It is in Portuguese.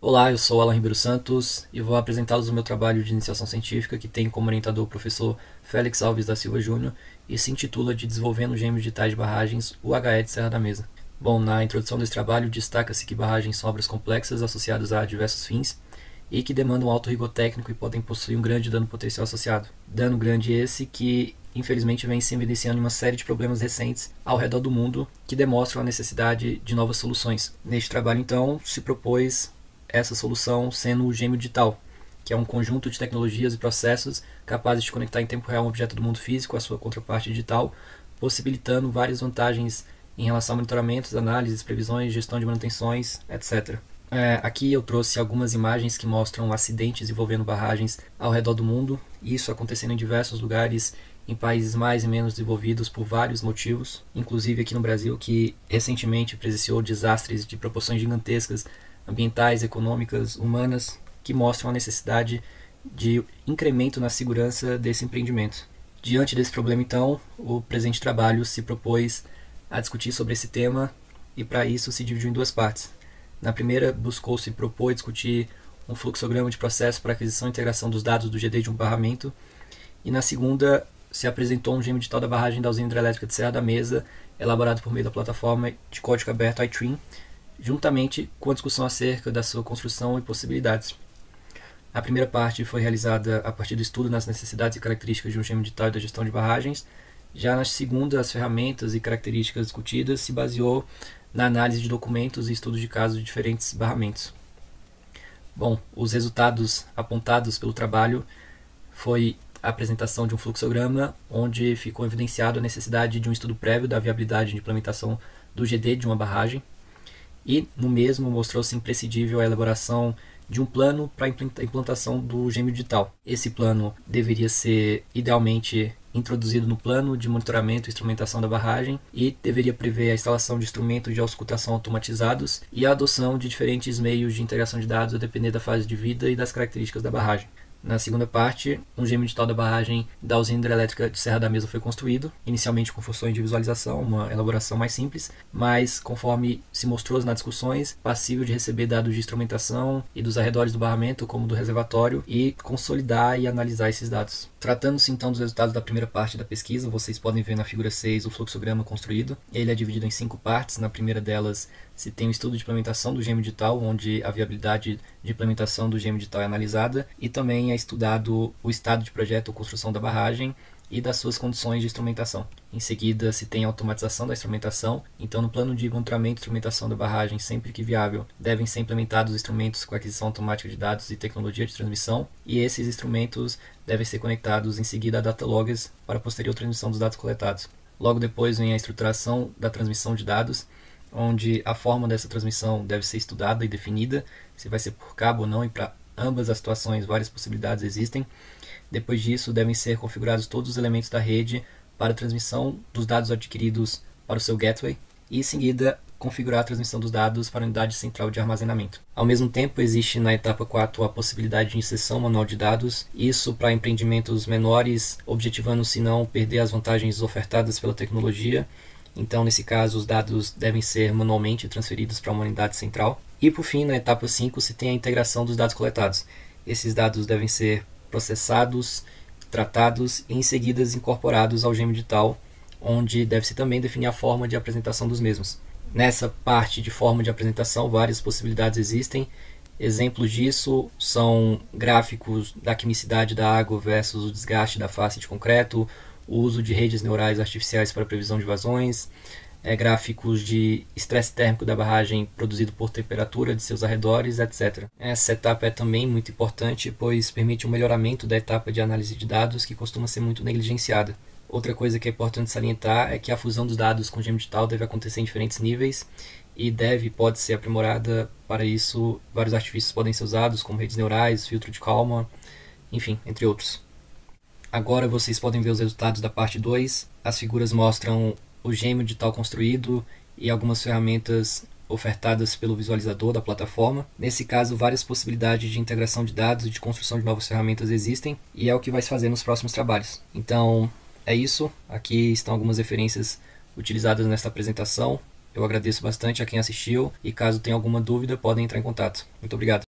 Olá, eu sou Alan Ribeiro Santos e vou apresentá-los o meu trabalho de iniciação científica que tem como orientador o professor Félix Alves da Silva Júnior e se intitula de Desenvolvendo Gêmeos Digitais de Barragens, UHE de Serra da Mesa. Bom, na introdução desse trabalho destaca-se que barragens são obras complexas associadas a diversos fins e que demandam alto rigor técnico e podem possuir um grande dano potencial associado. Dano grande esse que infelizmente vem se evidenciando em uma série de problemas recentes ao redor do mundo que demonstram a necessidade de novas soluções. Neste trabalho, então, se propôs essa solução sendo o gêmeo digital, que é um conjunto de tecnologias e processos capazes de conectar em tempo real um objeto do mundo físico à sua contraparte digital, possibilitando várias vantagens em relação a monitoramentos, análises, previsões, gestão de manutenções, etc. Aqui eu trouxe algumas imagens que mostram acidentes envolvendo barragens ao redor do mundo, isso acontecendo em diversos lugares, em países mais e menos desenvolvidos por vários motivos, inclusive aqui no Brasil, que recentemente presenciou desastres de proporções gigantescas, ambientais, econômicas, humanas, que mostram a necessidade de incremento na segurança desse empreendimento. Diante desse problema, então, o presente trabalho se propôs a discutir sobre esse tema e, para isso, se dividiu em duas partes. Na primeira, buscou-se propor e discutir um fluxograma de processo para aquisição e integração dos dados do GD de um barramento, e na segunda, se apresentou um gêmeo digital da barragem da usina hidrelétrica de Serra da Mesa, elaborado por meio da plataforma de código aberto iTrim, juntamente com a discussão acerca da sua construção e possibilidades. A primeira parte foi realizada a partir do estudo nas necessidades e características de um gêmeo digital e da gestão de barragens. Já na segunda, as ferramentas e características discutidas se baseou na análise de documentos e estudos de casos de diferentes barramentos. Bom, os resultados apontados pelo trabalho foi a apresentação de um fluxograma, onde ficou evidenciado a necessidade de um estudo prévio da viabilidade de implementação do GD de uma barragem, e no mesmo mostrou-se imprescindível a elaboração de um plano para a implantação do gêmeo digital. Esse plano deveria ser idealmente introduzido no plano de monitoramento e instrumentação da barragem e deveria prever a instalação de instrumentos de auscultação automatizados e a adoção de diferentes meios de integração de dados a depender da fase de vida e das características da barragem. Na segunda parte, um gêmeo digital da barragem da usina hidrelétrica de Serra da Mesa foi construído, inicialmente com funções de visualização, uma elaboração mais simples, mas, conforme se mostrou nas discussões, passível de receber dados de instrumentação e dos arredores do barramento, como do reservatório, e consolidar e analisar esses dados. Tratando-se então dos resultados da primeira parte da pesquisa, vocês podem ver na figura 6 o fluxograma construído. Ele é dividido em 5 partes. Na primeira delas se tem o estudo de implementação do gêmeo digital, onde a viabilidade de implementação do gêmeo digital é analisada, e também é estudado o estado de projeto ou construção da barragem e das suas condições de instrumentação. Em seguida, se tem a automatização da instrumentação. Então, no plano de monitoramento e instrumentação da barragem, sempre que viável, devem ser implementados instrumentos com aquisição automática de dados e tecnologia de transmissão, e esses instrumentos devem ser conectados em seguida a data loggers para a posterior transmissão dos dados coletados. Logo depois vem a estruturação da transmissão de dados, onde a forma dessa transmissão deve ser estudada e definida, se vai ser por cabo ou não, e para ambas as situações várias possibilidades existem. Depois disso, devem ser configurados todos os elementos da rede para a transmissão dos dados adquiridos para o seu gateway e, em seguida, configurar a transmissão dos dados para a unidade central de armazenamento. Ao mesmo tempo, existe na etapa 4 a possibilidade de inserção manual de dados, isso para empreendimentos menores, objetivando-se não perder as vantagens ofertadas pela tecnologia. Então, nesse caso, os dados devem ser manualmente transferidos para uma unidade central. E, por fim, na etapa 5, se tem a integração dos dados coletados. Esses dados devem ser processados, tratados e em seguida incorporados ao gêmeo digital, onde deve-se também definir a forma de apresentação dos mesmos. Nessa parte de forma de apresentação, várias possibilidades existem. Exemplos disso são gráficos da quimicidade da água versus o desgaste da face de concreto, o uso de redes neurais artificiais para previsão de vazões, gráficos de estresse térmico da barragem produzido por temperatura de seus arredores, etc. Essa etapa é também muito importante, pois permite um melhoramento da etapa de análise de dados, que costuma ser muito negligenciada. Outra coisa que é importante salientar é que a fusão dos dados com o gêmeo digital deve acontecer em diferentes níveis e pode ser aprimorada. Para isso, vários artifícios podem ser usados, como redes neurais, filtro de Kalman, enfim, entre outros. Agora vocês podem ver os resultados da parte 2. As figuras mostram o gêmeo digital construído e algumas ferramentas ofertadas pelo visualizador da plataforma. Nesse caso, várias possibilidades de integração de dados e de construção de novas ferramentas existem, e é o que vai se fazer nos próximos trabalhos. Então, é isso. Aqui estão algumas referências utilizadas nesta apresentação. Eu agradeço bastante a quem assistiu, e caso tenha alguma dúvida, podem entrar em contato. Muito obrigado.